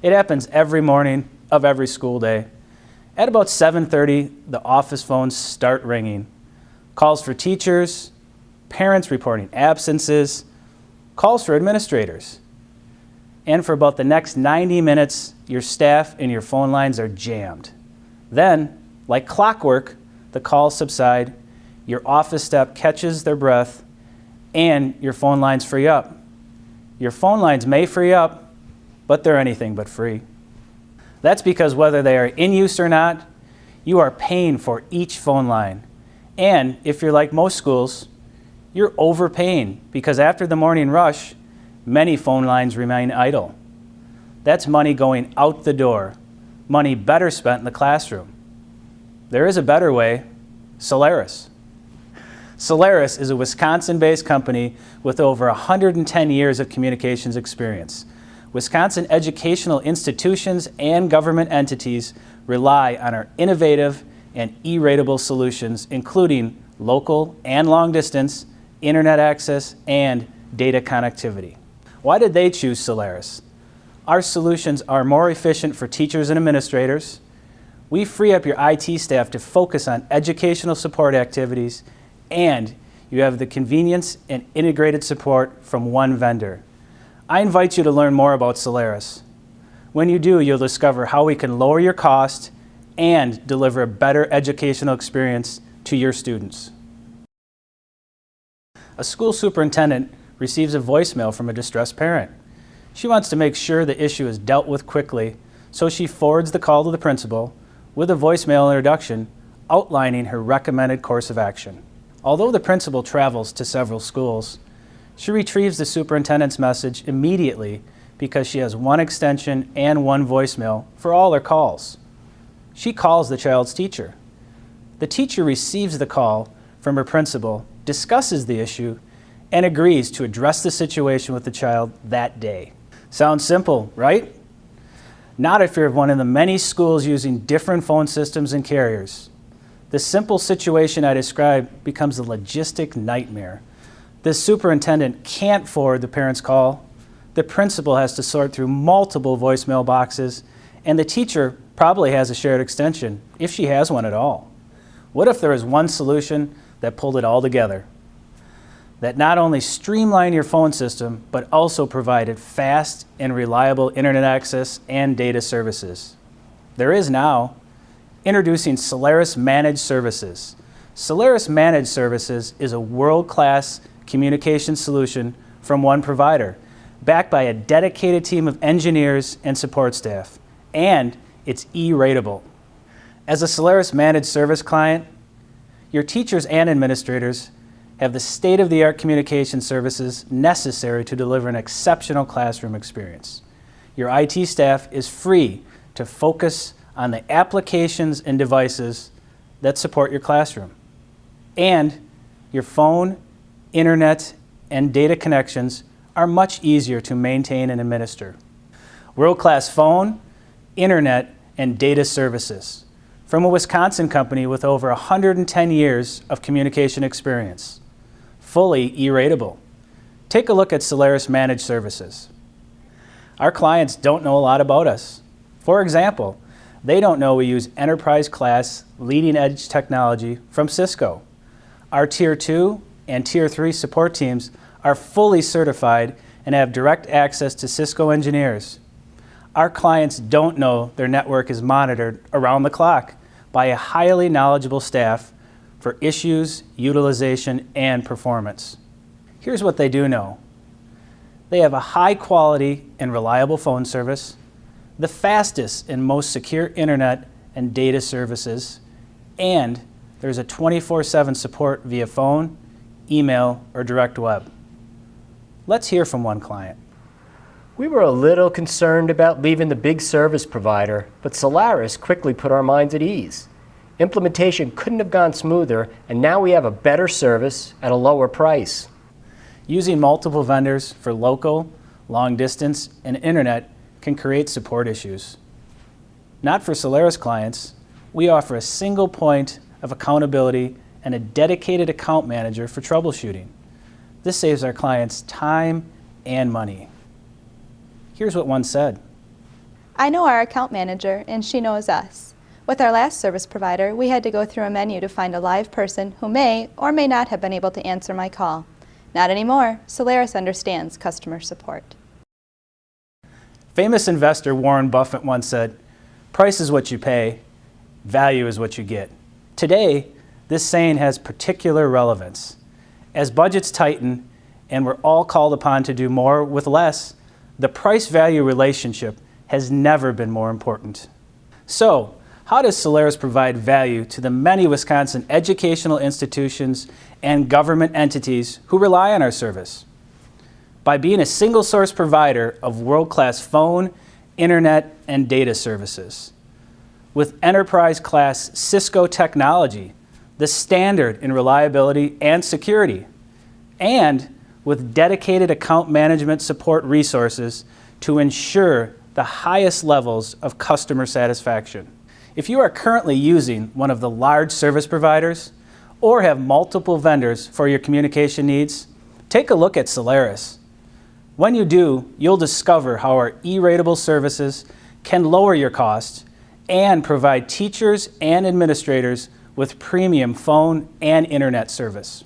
It happens every morning of every school day. At about 7:30, the office phones start ringing. Calls for teachers, parents reporting absences, calls for administrators. And for about the next 90 minutes, your staff and your phone lines are jammed. Then, like clockwork, the calls subside, your office staff catches their breath, and your phone lines free up. Your phone lines may free up, but they're anything but free. That's because whether they are in use or not, you are paying for each phone line. And if you're like most schools, you're overpaying because after the morning rush, many phone lines remain idle. That's money going out the door, money better spent in the classroom. There is a better way, Solarus. Solarus is a Wisconsin-based company with over 110 years of communications experience. Wisconsin educational institutions and government entities rely on our innovative and E-Ratable solutions, including local and long-distance, internet access, and data connectivity. Why did they choose Solarus? Our solutions are more efficient for teachers and administrators. We free up your IT staff to focus on educational support activities, and you have the convenience and integrated support from one vendor. I invite you to learn more about Solarus. When you do, you'll discover how we can lower your cost and deliver a better educational experience to your students. A school superintendent receives a voicemail from a distressed parent. She wants to make sure the issue is dealt with quickly, so she forwards the call to the principal with a voicemail introduction outlining her recommended course of action. Although the principal travels to several schools, she retrieves the superintendent's message immediately because she has one extension and one voicemail for all her calls. She calls the child's teacher. The teacher receives the call from her principal, discusses the issue, and agrees to address the situation with the child that day. Sounds simple, right? Not if you're one of the many schools using different phone systems and carriers. The simple situation I described becomes a logistic nightmare. The superintendent can't forward the parent's call. The principal has to sort through multiple voicemail boxes, and the teacher probably has a shared extension, if she has one at all. What if there was one solution that pulled it all together? That not only streamlined your phone system, but also provided fast and reliable internet access and data services. There is now. Introducing Solarus Managed Services. Solarus Managed Services is a world-class communication solution from one provider, backed by a dedicated team of engineers and support staff, and it's E-Ratable. As a Solarus Managed Service client, your teachers and administrators have the state-of-the-art communication services necessary to deliver an exceptional classroom experience. Your IT staff is free to focus on the applications and devices that support your classroom. And your phone, internet, and data connections are much easier to maintain and administer. World-class phone, internet, and data services from a Wisconsin company with over 110 years of communication experience. Fully E-Ratable. Take a look at Solarus Managed Services. Our clients don't know a lot about us. For example, they don't know we use enterprise-class, leading-edge technology from Cisco. Our Tier 2 and Tier 3 support teams are fully certified and have direct access to Cisco engineers. Our clients don't know their network is monitored around the clock by a highly knowledgeable staff for issues, utilization, and performance. Here's what they do know. They have a high-quality and reliable phone service, the fastest and most secure internet and data services, and there's a 24/7 support via phone, email, or direct web. Let's hear from one client. We were a little concerned about leaving the big service provider, but Solarus quickly put our minds at ease. Implementation couldn't have gone smoother, and now we have a better service at a lower price. Using multiple vendors for local, long distance, and internet can create support issues. Not for Solarus clients. We offer a single point of accountability and a dedicated account manager for troubleshooting. This saves our clients time and money. Here's what one said. I know our account manager, and she knows us. With our last service provider, we had to go through a menu to find a live person who may or may not have been able to answer my call. Not anymore. Solarus understands customer support. Famous investor Warren Buffett once said, "Price is what you pay, value is what you get." Today, this saying has particular relevance. As budgets tighten and we're all called upon to do more with less, the price-value relationship has never been more important. So, how does Solarus provide value to the many Wisconsin educational institutions and government entities who rely on our service? By being a single source provider of world-class phone, internet, and data services. With enterprise-class Cisco technology, the standard in reliability and security, and with dedicated account management support resources to ensure the highest levels of customer satisfaction. If you are currently using one of the large service providers or have multiple vendors for your communication needs, take a look at Solarus. When you do, you'll discover how our E-Ratable services can lower your costs and provide teachers and administrators with premium phone and internet service.